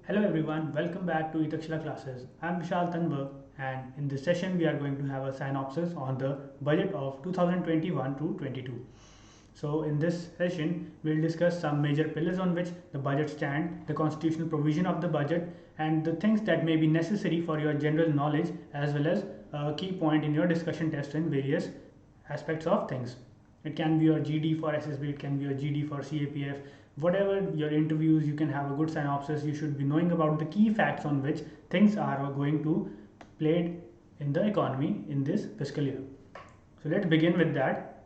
Hello everyone, welcome back to Itakshila classes. I'm Vishal Tanberg and in this session we are going to have a synopsis on the budget of 2021 to 22. So in this session we'll discuss some major pillars on which the budget stand, the constitutional provision of the budget and the things that may be necessary for your general knowledge as well as a key point in your discussion test in various aspects of things. It can be your GD for SSB, it can be your GD for CAPF, whatever your interviews, you can have a good synopsis. You should be knowing about the key facts on which things are going to play in the economy in this fiscal year. So let's begin with that.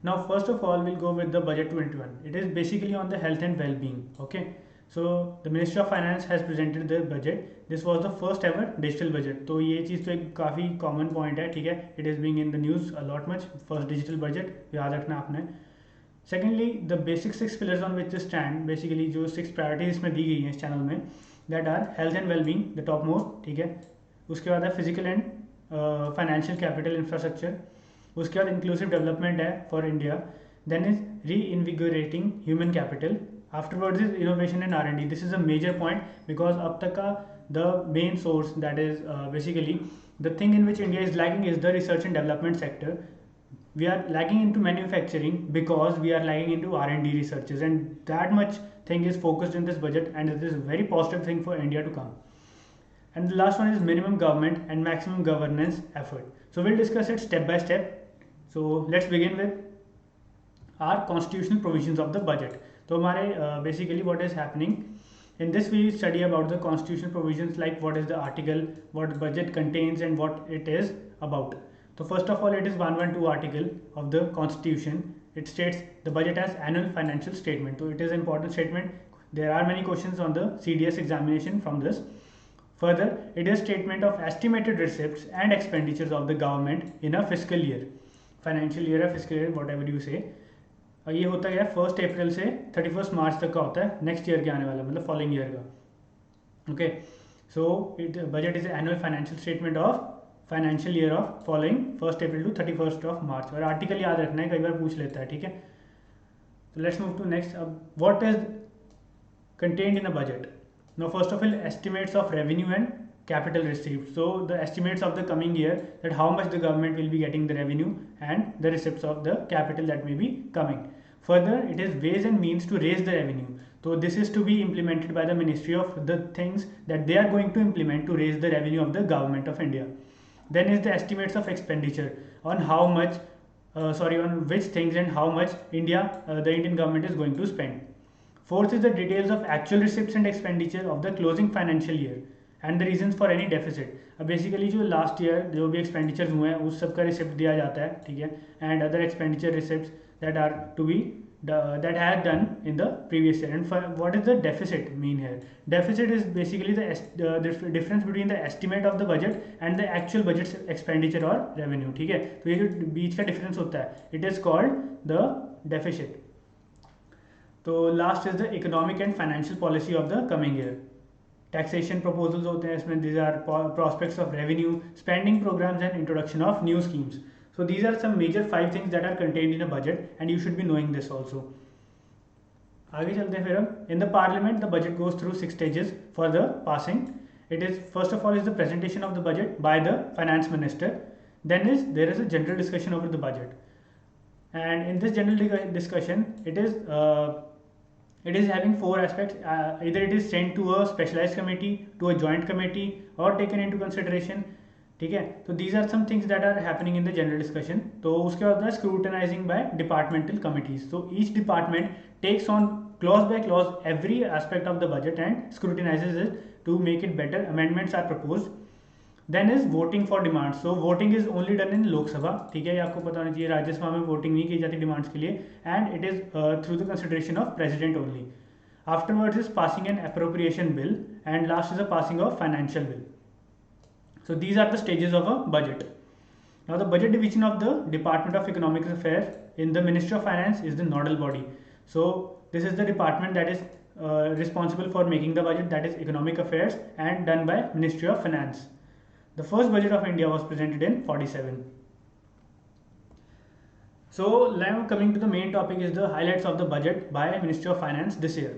Now, first of all, we'll go with the budget 21. It is basically on the health and well-being. Okay. So the Ministry of Finance has presented the budget. This was the first ever digital budget. तो ये चीज़ तो एक काफ़ी common point है, ठीक है. It is being in the news a lot much. First digital budget याद रखना आपने. Secondly, the basic 6 pillars on which this stand, basically जो 6 priorities इसमें दी गई हैं इस channel में, that are health and well-being, the top most, ठीक है. उसके बाद है physical and financial capital infrastructure. उसके बाद inclusive development है for India. Then is reinvigorating human capital. Afterwards is innovation and R&D. This is a major point because अब तक का the main source, that is basically the thing in which India is lagging is the research and development sector. We are lagging into manufacturing because we are lagging into R&D researches, and that much thing is focused in this budget, and it is a very positive thing for India to come. And the last one is minimum government and maximum governance effort. So we'll discuss it step by step. So let's begin with our constitutional provisions of the budget. So हमारे basically what is happening in this, we study about the constitutional provisions, like what is the article, what budget contains and what it is about. So first of all, it is 112 article of the constitution. It states the budget as annual financial statement. So it is an important statement. There are many questions on the CDS examination from this. Further, it is statement of estimated receipts and expenditures of the government in a fiscal year, financial year or fiscal year, whatever you say. और ये होता है 1 अप्रैल से 31 मार्च तक का होता है, next year के आने वाला, मतलब फॉलोइंग ईयर का. Okay, so it budget is annual financial statement of financial year of following 1 April to 31 March. और आर्टिकल याद रखना है, कई बार पूछ लेता है, ठीक है. तो लेट्स मूव टू नेक्स्ट. अब what is contained in a budget. Now first of all, estimates of revenue and capital receipts. So the estimates of the coming year, that how much the government will be getting the revenue and the receipts of the capital that may be coming. Further, it is ways and means to raise the revenue. So this is to be implemented by the ministry of the things that they are going to implement to raise the revenue of the government of India. Then is the estimates of expenditure on how much on which things and how much the Indian government is going to spend. Fourth is the details of actual receipts and expenditure of the closing financial year and the reasons for any deficit. अब basically जो last year जो भी expenditures हुए हैं उस सब का receipt दिया जाता है, ठीक है. And other expenditure receipts that are to be that had done in the previous year. And what is the deficit mean here? Deficit is basically the difference between the estimate of the budget and the actual budget expenditure or revenue, ठीक है. तो ये जो बीच का difference होता है, it is called the deficit. तो last is the economic and financial policy of the coming year. Taxation proposals होते हैं इसमें. These are prospects of revenue, spending programmes and introduction of new schemes. So these are some major 5 things that are contained in a budget, and you should be knowing this also. आगे चलते हैं फिर हम. In the parliament, the budget goes through 6 stages for the passing. It is, first of all, is the presentation of the budget by the finance minister. Then there is a general discussion over the budget, and in this general discussion, it is having 4 aspects. Either it is sent to a specialized committee, to a joint committee, or taken into consideration. ठीक है. तो these are some things that are happening in the general discussion. तो उसके बाद scrutinizing by departmental committees. तो each department takes on clause by clause every aspect of the budget and scrutinizes it to make it better. Amendments are proposed. Then is voting for demands. So voting is only done in Lok Sabha, ठीक है. ये आपको पता होना चाहिए, राज्यसभा में voting नहीं की जाती डिमांड्स के लिए, and it is through the consideration of president only. Afterwards is passing an appropriation bill, and last is the passing of financial bill. So these are the stages of a budget. Now the budget division of the Department of Economic Affairs in the Ministry of Finance is the nodal body. So this is the department that is responsible for making the budget, that is Economic Affairs, and done by Ministry of Finance. The first budget of India was presented in 47. So now coming to the main topic is the highlights of the budget by Ministry of Finance this year.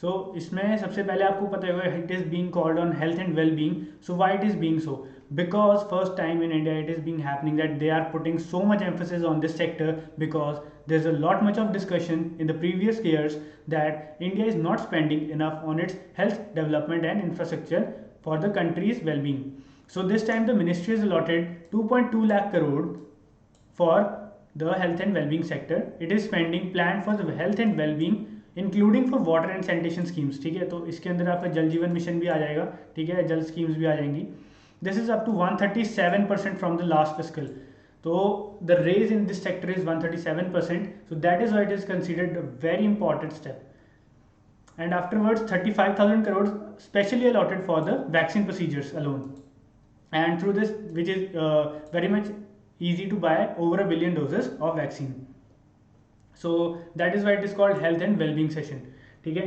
सो इसमें सबसे पहले आपको पता होगा it is being called on health and well being. So why it is being so? Because first time in India it is being happening that they are putting so much emphasis on this sector, because there's a lot much of discussion in the previous years that India is not spending enough on its health development and infrastructure for the country's well-being. So this time the ministry has allotted 2.2 lakh crore for the health and well-being sector. It is spending planned for the health and well-being including for water and sanitation schemes. ठीक है, तो इसके अंदर आपका जल जीवन mission भी आ जाएगा. ठीक है, जल स्कीम्स भी आ जाएंगी. This is up to 137% from the last fiscal. So the raise in this sector is 137%. So that is why it is considered a very important step. And afterwards, 35,000 crores specially allotted for the vaccine procedures alone. And through this, which is very much easy to buy over 1 billion doses of vaccine. So that is why it is called health and well-being session. ठीक है,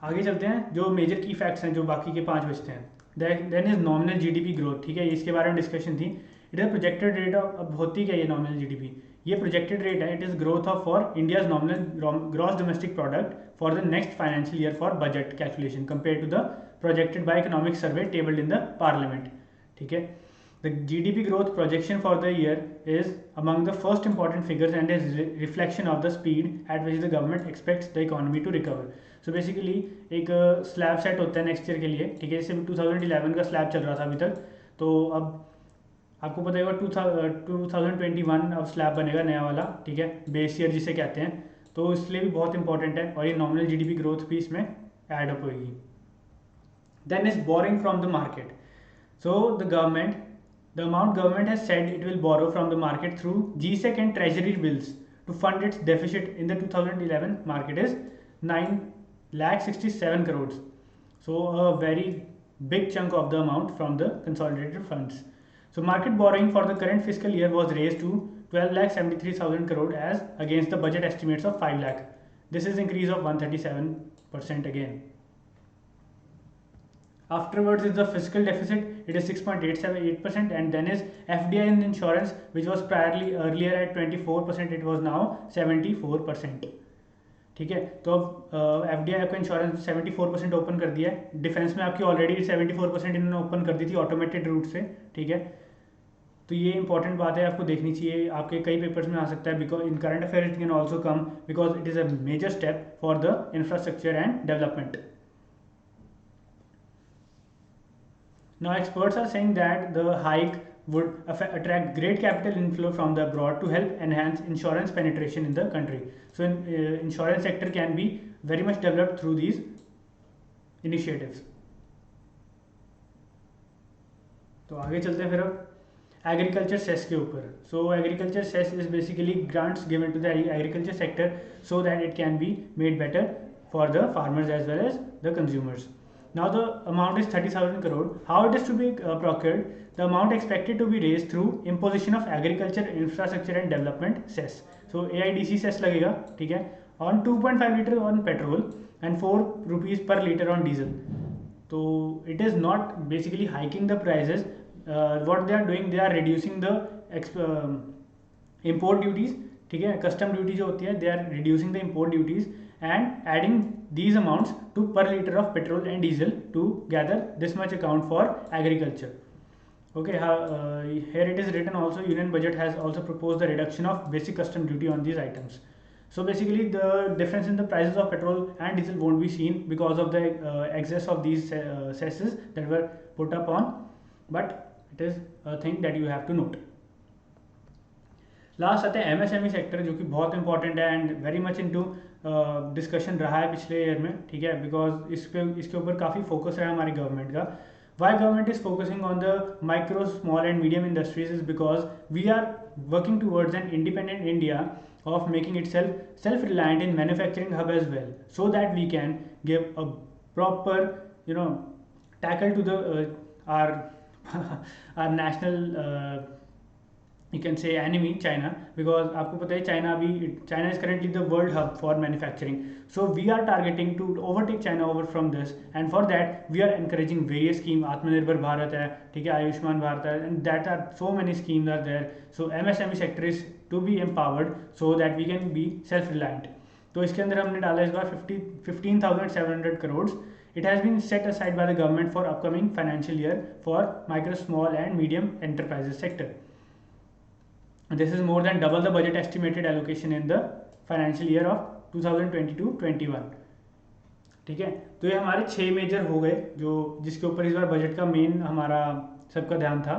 आगे चलते हैं. जो major की facts हैं जो बाकी के 5 बचते हैं. Then is nominal GDP growth. ठीक है, इसके बारे में डिस्कशन थी. It is projected rate of, अब होती क्या ये नॉमिनल जीडीपी? ये प्रोजेक्टेड रेट है. It is growth of for India's nominal gross domestic product for the next financial year for budget calculation compare to the projected by economic survey tabled in the parliament. ठीक है, the GDP growth projection for the year is among the first important figures and is reflection of the speed at which the government expects the economy to recover. So basically एक slab set होता है next year के लिए. ठीक है, जैसे 2011 का slab चल रहा था अभी तक, तो अब आपको पता होगा 2021 अब स्लैब बनेगा नया वाला. ठीक है, बेस ईयर जिसे कहते हैं. तो इसलिए भी बहुत इंपॉर्टेंट है, और ये नॉमिनल जीडीपी ग्रोथ भी इसमें ऐड अप होगी. Then is boring from the market. So the amount government has said it will borrow from the market through GSEC and treasury bills to fund its deficit in the 2011 market is 9,67 crores. So a very big chunk of the amount from the consolidated funds. So market borrowing for the current fiscal year was raised to 12,73,000 crore as against the budget estimates of 5 lakh. This is increase of 137% again. Afterwards is the fiscal deficit. It is 6.878%, and then is FDI in insurance, which was earlier at 24%. It was now 74%. ठीक है, तो अब FDI आपका insurance 74% open कर दिया है. Defence में आपकी ऑलरेडी 74% इन्होंने ओपन कर दी थी ऑटोमेटेड रूट से. ठीक है, तो ये इंपॉर्टेंट बात है, आपको देखनी चाहिए. आपके कई पेपर्स में आ सकता है, because in current affair it can also come, because it is a major step for the infrastructure and development. Now experts are saying that the hike would attract great capital inflow from the abroad to help enhance insurance penetration in the country. So insurance sector can be very much developed through these initiatives. तो आगे चलते हैं फिर अब agriculture cess के ऊपर. So agriculture cess is basically grants given to the agriculture sector so that it can be made better for the farmers as well as the consumers. Now the amount is 30,000 crore. How it is to be procured? The amount expected to be raised through imposition of agriculture infrastructure and development cess. So AIDC cess लगेगा. ठीक है, on 2.5 liter on petrol and 4 rupees per liter on diesel. So it is not basically hiking the prices. What they are doing, they are reducing the import duties. ठीक है, custom duty जो होती है, they are reducing the import duties and adding these amounts to per liter of petrol and diesel to gather this much account for agriculture. Okay, here it is written also, Union Budget has also proposed the reduction of basic custom duty on these items. So basically the difference in the prices of petrol and diesel won't be seen because of the excess of these cesses that were put up on, but it is a thing that you have to note. Last आते हैं MSME sector, जो कि बहुत important है and very much into discussion रहा है पिछले year में. ठीक है, बिकॉज इसके ऊपर काफ़ी फोकस रहा है हमारी गवर्नमेंट का. Why government is focusing on the micro small and medium industries is because we are working towards an independent India of making itself self-reliant in manufacturing hub as well, so that we can give a proper tackle to the our national you can say enemy China, because आपको पता है China is currently the world hub for manufacturing. So we are targeting to overtake China over from this, and for that we are encouraging various schemes. आत्मनिर्भर भारत है, ठीक है, आयुष्मान भारत है, and that are so many schemes are there. So MSME sector is to be empowered so that we can be self-reliant. तो इसके अंदर हमने डाला इस बार 15,700 crore. It has been set aside by the government for upcoming financial year for micro, small and medium enterprises sector. This is more than double the budget estimated allocation in the financial year of 2022-21. ठीक है, तो ये हमारे 6 major हो गए जो जिसके ऊपर इस बार बजट का मेन हमारा सबका ध्यान था.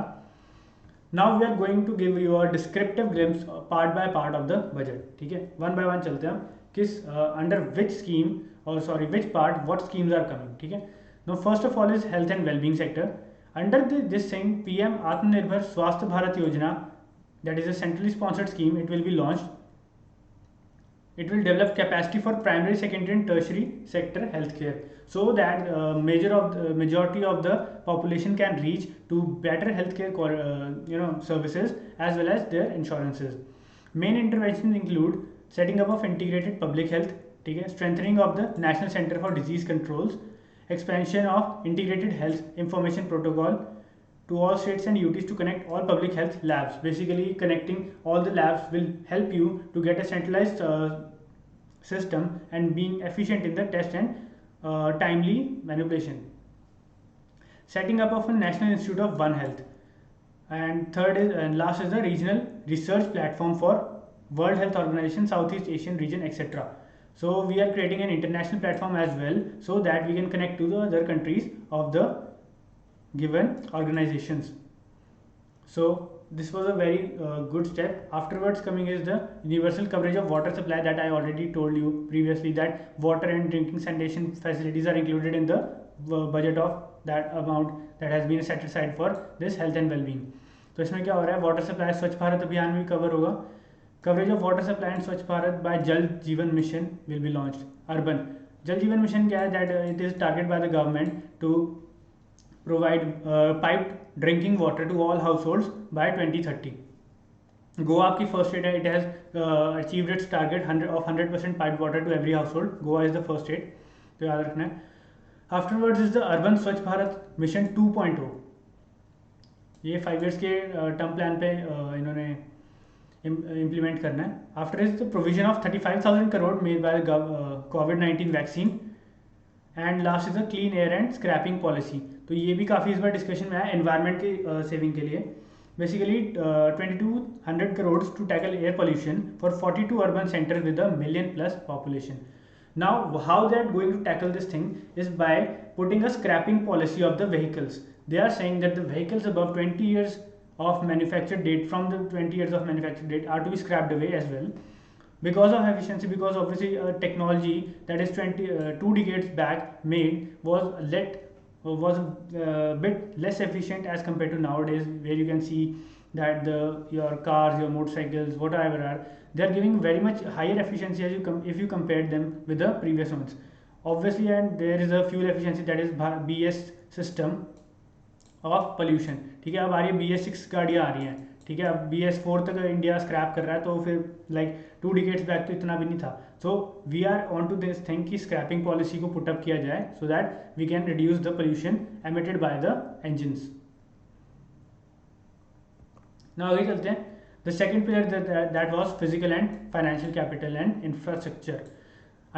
Now we are going to give you a descriptive glimpse part by part of the budget. ठीक है, वन बाय वन चलते हैं हम किस under which scheme or sorry which part what schemes are coming. ठीक है, now first of all is health and well-being sector. Under this thing PM Atmanirbhar Swasth Bharat Yojana, that is a centrally sponsored scheme. It will be launched. It will develop capacity for primary, secondary and tertiary sector healthcare so that majority of the population can reach to better healthcare services as well as their insurances. Main interventions include setting up of integrated public health, ठीक है, strengthening of the National Center for Disease Controls, expansion of integrated health information protocol to all states and UTs to connect all public health labs. Basically connecting all the labs will help you to get a centralized system and being efficient in the test and timely manipulation. Setting up of a National Institute of One Health, and third is and last is the regional research platform for World Health Organization, Southeast Asian region, etc. So we are creating an international platform as well so that we can connect to the other countries of the given organizations. So this was a very good step. Afterwards coming is the universal coverage of water supply that I already told you previously, that water and drinking sanitation facilities are included in the budget of that amount that has been set aside for this health and well-being. तो इसमें क्या हो रहा है, water supply स्वच्छ भारत अभियान भी cover होगा. Coverage of water supply and Swachh Bharat by Jal Jeevan Mission will be launched. Urban Jal Jeevan Mission क्या है, that it is targeted by the government to provide piped drinking water to all households by 2030. Goa आपकी first state है, it has achieved its target 100% piped water to every household. Goa is the first state, तो याद रखना है. Afterwards is the Urban Swachh Bharat Mission 2.0. ये 5 years के term plan पे इन्होंने implement करना है. After is the provision of 35,000 crore made by the COVID-19 vaccine, and last is the clean air and scrapping policy. तो ये भी काफ़ी इस बार डिस्कशन में आया environment की सेविंग के लिए. Basically 2200 crores to tackle air pollution for 42 urban centers with a million plus population. Now how they are going to tackle this thing is by putting a scrapping policy of the vehicles. They are saying that the vehicles above 20 years of manufacture date, from the 20 years of manufacture date, are to be scrapped away as well because of efficiency, because obviously technology that is 2 decades back made was a bit less efficient as compared to nowadays, where you can see that your cars, your motorcycles, whatever are, they are giving very much higher efficiency as if you compare them with the previous ones, obviously. And there is a fuel efficiency, that is BS system of pollution. ठीक है, अब आ रही है BS6 गाड़ियाँ आ रही हैं. ठीक है, अब BS4 तक इंडिया स्क्रैप कर रहा है, तो फिर लाइक 2 डिकेड्स बैक तो इतना भी नहीं था. So we are on to this thing कि स्क्रैपिंग पॉलिसी को पुटअप किया जाए so that we can reduce the pollution emitted by the engines. Now आगे चलते हैं. The second pillar that was physical and financial capital and infrastructure.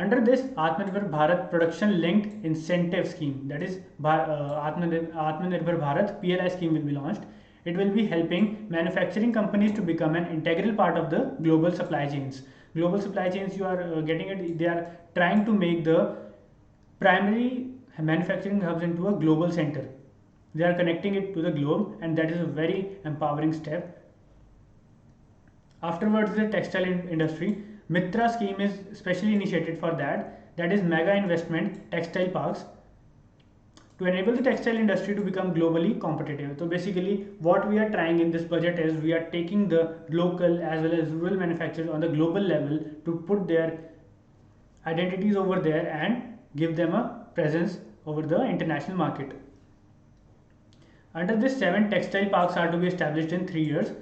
Under this, Atmanirbhar Bharat Production Linked Incentive Scheme, that is Atmanirbhar Bharat PLI scheme, will be launched. It will be helping manufacturing companies to become an integral part of the global supply chains. Global supply chains, you are getting it. They are trying to make the primary manufacturing hubs into a global center. They are connecting it to the globe, and that is a very empowering step. Afterwards, the textile industry. Mitra scheme is specially initiated for that. That is mega investment textile parks to enable the textile industry to become globally competitive. So basically what we are trying in this budget is we are taking the local as well as rural manufacturers on the global level to put their identities over there and give them a presence over the international market. Under this, 7 textile parks are to be established in 3 years.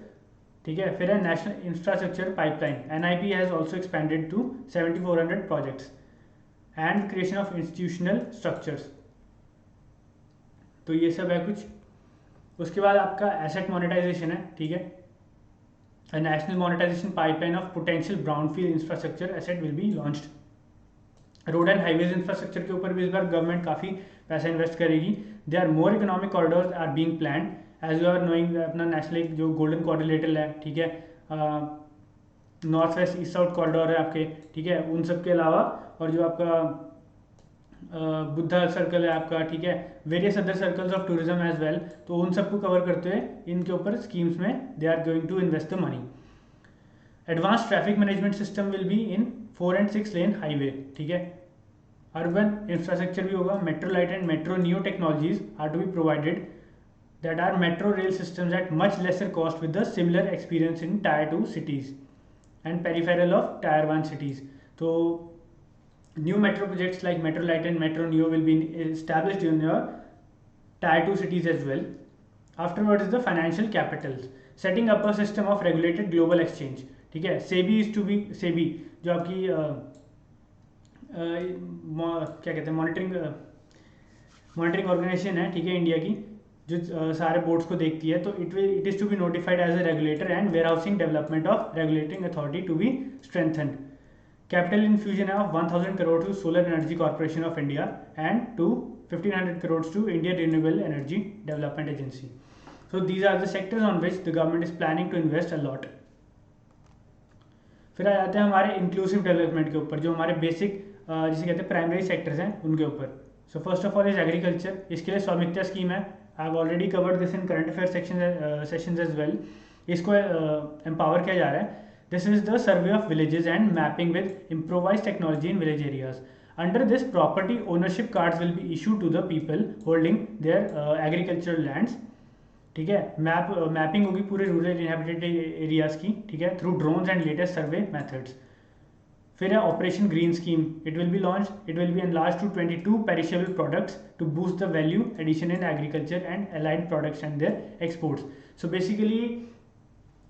ठीक है, फिर है national infrastructure pipeline. NIP has also expanded to 7400 projects and creation of institutional structures. तो ये सब है कुछ. उसके बाद आपका एसेट मोनेटाइजेशन है. ठीक है, a national monetization pipeline of potential brownfield infrastructure asset will be launched. Road and highways infrastructure के ऊपर भी इस बार गवर्नमेंट काफ़ी पैसा इन्वेस्ट करेगी. They are more economic corridors are being planned as you are knowing. अपना नेशनल जो golden quadrilateral है, ठीक है, north west east south corridor है आपके, ठीक है, उन सब के अलावा और जो आपका बुद्धा सर्कल है आपका, ठीक है, various other circles of tourism as well. तो उन सबको कवर करते हुए इनके ऊपर स्कीम्स में they are going to invest the money. Advance traffic management system will be in 4 and 6 lane highway, ठीक है. अर्बन इंफ्रास्ट्रक्चर भी होगा. Metro lite and metro new technologies are to be provided that are metro rail systems at much lesser cost with the similar experience in tier 2 cities and peripheral of tier 1 cities. So new metro projects like metro light and metro neo will be established in your tier 2 cities as well. Afterwards is the financial capitals, setting up a system of regulated global exchange, ठीक है. SEBI is to be SEBI जो आपकी क्या कहते हैं monitoring organisation है, ठीक है, इंडिया की, जो सारे बोर्ड्स को देखती है. तो it is to be notified as a regulator and warehousing development of regulating authority to be strengthened. Capital infusion है of 1000 crore to solar energy corporation of India and to 1500 crore to Indian renewable energy development agency. So these are the sectors on which the government is planning to invest a lot. फिर आ जाते हैं हमारे inclusive development के ऊपर, जो हमारे basic जिसे कहते हैं प्राइमरी सेक्टर्स हैं उनके ऊपर. So first of all is agriculture. इसके लिए स्वामित्व स्कीम है. I have already covered this in current affair sessions as well. इसको एम्पावर किया जा रहा है. This is the survey of villages and mapping with improvise technology in village areas. Under this property ownership cards will be issue to the people holding their agricultural lands, ठीक है. Mapping होगी पूरे rural inhabited areas की, ठीक है, through drones and latest survey methods. फिर है operation green scheme. It will be launch. It will be enlarge to 22 perishable products to boost the value addition in agriculture and allied products and their exports. So basically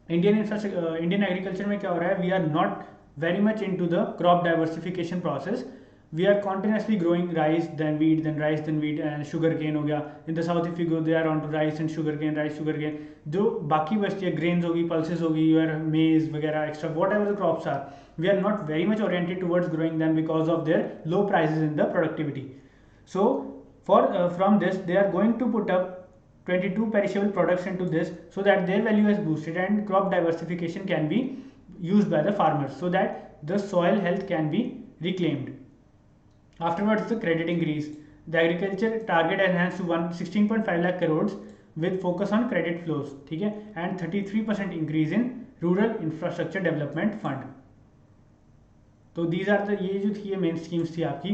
Indian agriculture में क्या हो रहा है, we are not very much in to the crop diversification process. We are continuously growing rice then wheat then rice then wheat and sugar cane हो गया. In the south if you go they are on to rice and sugar cane, rice sugar cane. जो बाकी बचती है grains होगी, pulses होगी, your maize वगैरह extra what ever the crops are, we are not very much oriented towards growing them because of their low prices in the productivity. So from this they are going to put up 22 perishable products into this so that their value is boosted and crop diversification can be used by the farmers so that the soil health can be reclaimed. Afterwards the credit increase. The agriculture target enhanced to 16.5 lakh crores with focus on credit flows, ठीक है, and 33% increase in rural infrastructure development fund. तो these are the ये जो थी ये main schemes थी आपकी.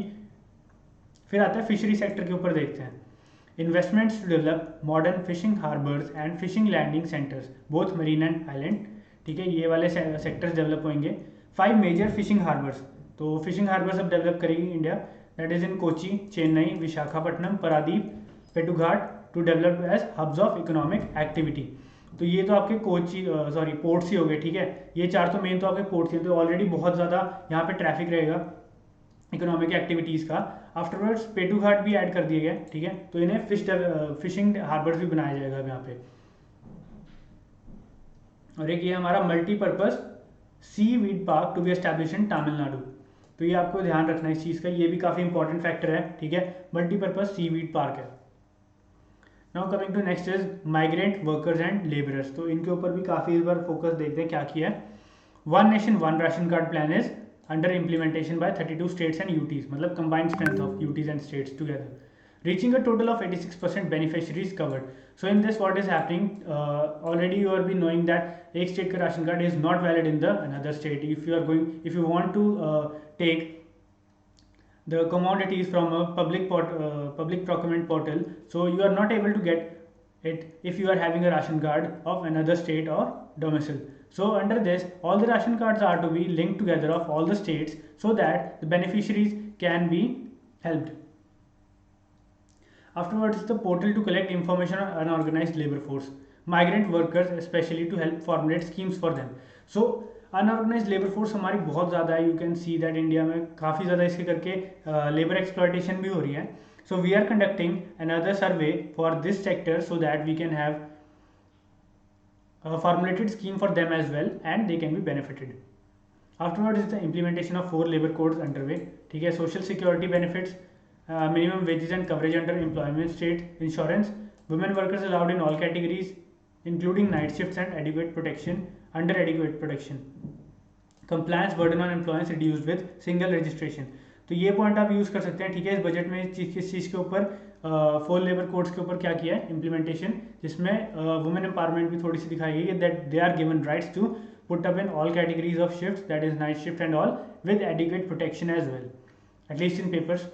फिर आता है फिशरी सेक्टर के ऊपर देखते हैं. Investments to develop modern fishing harbours and fishing landing centres both marine and inland, ठीक है, ये वाले सेक्टर्स डेवलप होंगे. 5 मेजर फिशिंग हार्बर्स. तो फिशिंग हार्बर्स अब डेवलप करेगी India, that is in Kochi, Chennai, Visakhapatnam, Paradip, Petuaghat to develop as hubs of economic activity. तो ये तो आपके कोची पोर्ट्स ही हो गए, ठीक है. ये 4 तो मेन तो आपके पोर्ट्स ही. तो ऑलरेडी बहुत ज़्यादा यहाँ पे ट्रैफिक रहेगा इकोनॉमिक एक्टिविटीज़ का. आफ्टरवर्ड्स पेटूघाट भी ऐड कर दिए गए, ठीक है. तो इन्हें फिशिंग हार्बर्स भी बनाया जाएगा यहाँ पे. और एक ये हमारा multipurpose seaweed park to be establish in Tamil Nadu. तो ये आपको ध्यान रखना है इस चीज़ का, ये भी काफ़ी इंपॉर्टेंट फैक्टर है, ठीक है. मल्टीपर्पज सी वीड पार्क है. Now coming to next is migrant workers and labourers. तो इनके ऊपर भी काफ़ी इस बार फोकस देखते हैं क्या किया है. 1 nation 1 ration card plan is under implementation by 32 states and UTs, मतलब combined strength of UTs and states together, reaching a total of 86% beneficiaries covered. So in this what is happening, already you are been knowing that एक state का ration card is not valid in the another state. If you want to take the commodities from a public procurement portal, so you are not able to get it if you are having a ration card of another state or domicile. So under this, all the ration cards are to be linked together of all the states so that the beneficiaries can be helped. Afterwards, the portal to collect information on unorganized labor force, migrant workers especially, to help formulate schemes for them. So unorganise labour force हमारी बहुत ज़्यादा है. You can see that India में काफ़ी ज़्यादा इसके करके labour exploitation भी हो रही है. So we are conducting another survey for this sector so that we can have formulated scheme for them as well and they can be benefited. Afterwards is the implementation of 4 labor codes underway. ठीक है, social security benefits, minimum wages and coverage under employment state insurance, women workers allowed in all categories including night shifts and adequate protection under adequate protection, compliance burden on employers reduced with single registration. तो ये point आप use कर सकते हैं, ठीक है। इस budget में किस चीज़ के ऊपर, फोर लेबर कोड्स के ऊपर क्या किया है इम्प्लीमेंटेशन, जिसमें वुमेन एम्पावरमेंट भी थोड़ी सी दिखाई गई है, that they are given rights to put up in all categories of shift, that is night shift and all, with adequate protection as well, at least in papers.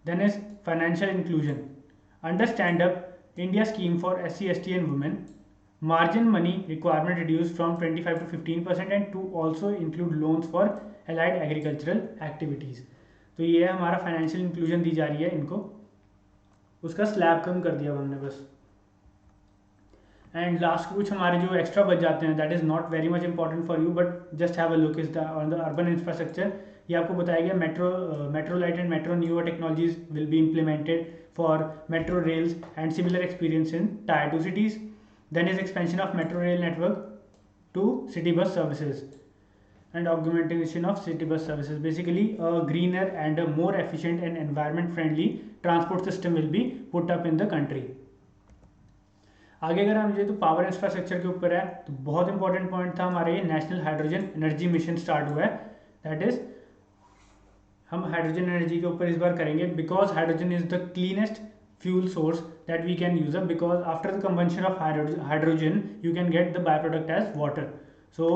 Then is financial inclusion. Under Stand Up India scheme for SC, ST and women, margin money requirement reduced from 25 to 15% and to also include loans for allied agricultural activities. तो ये है हमारा financial inclusion दी जा रही है इनको, उसका slab कम कर दिया हमने बस। एंड लास्ट कुछ हमारे जो एक्स्ट्रा बच जाते हैं, that is not very much important for you, but just have a look is on the urban infrastructure. ये आपको बताया गया metro lite and metro newer technologies will be implemented for metro rails and similar experience in tyre 2 cities. Then is expansion of metro rail network to city bus services and augmentation of city bus services. Basically a greener and a more efficient and environment friendly transport system will be put up in the country. आगे अगर हम तो power infrastructure के ऊपर है, तो बहुत important point था हमारे, ये national hydrogen energy mission start हुआ है, दैट इज हम हाइड्रोजन एनर्जी के ऊपर इस बार करेंगे, because hydrogen is the cleanest fuel source that we can use up, because after the combustion of hydrogen you can get the byproduct as water. So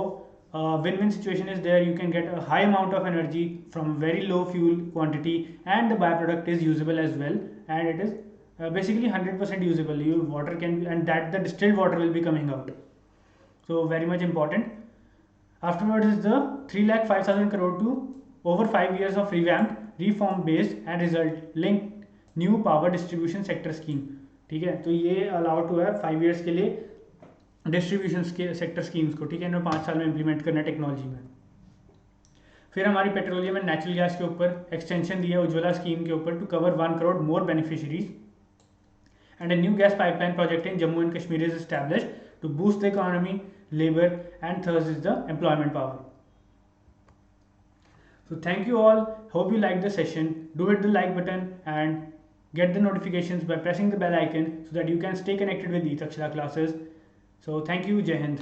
win-win situation is there, you can get a high amount of energy from very low fuel quantity and the byproduct is usable as well, and it is basically 100% usable. Your water can be, and that the distilled water will be coming out, so very much important. Afterwards is the 3,05,000 crore to over 5 years of revamped reform based and result linked new power distribution sector scheme, ठीक है। तो ये allowed to है 5 years के लिए distribution के sector schemes को, ठीक है, इन्हें 5 साल में इंप्लीमेंट करना है टेक्नोलॉजी में। फिर हमारी पेट्रोलियम एंड नेचुरल गैस के ऊपर एक्सटेंशन दिया उज्ज्वला स्कीम के ऊपर to cover 1 crore more beneficiaries, and a new gas pipeline project in Jammu and Kashmir is established to boost the economy, labor and thus is the employment power. So thank you all, hope you liked the session. Do hit the like button and get the notifications by pressing the bell icon so that you can stay connected with the Takshila classes. So thank you, Jai Hind.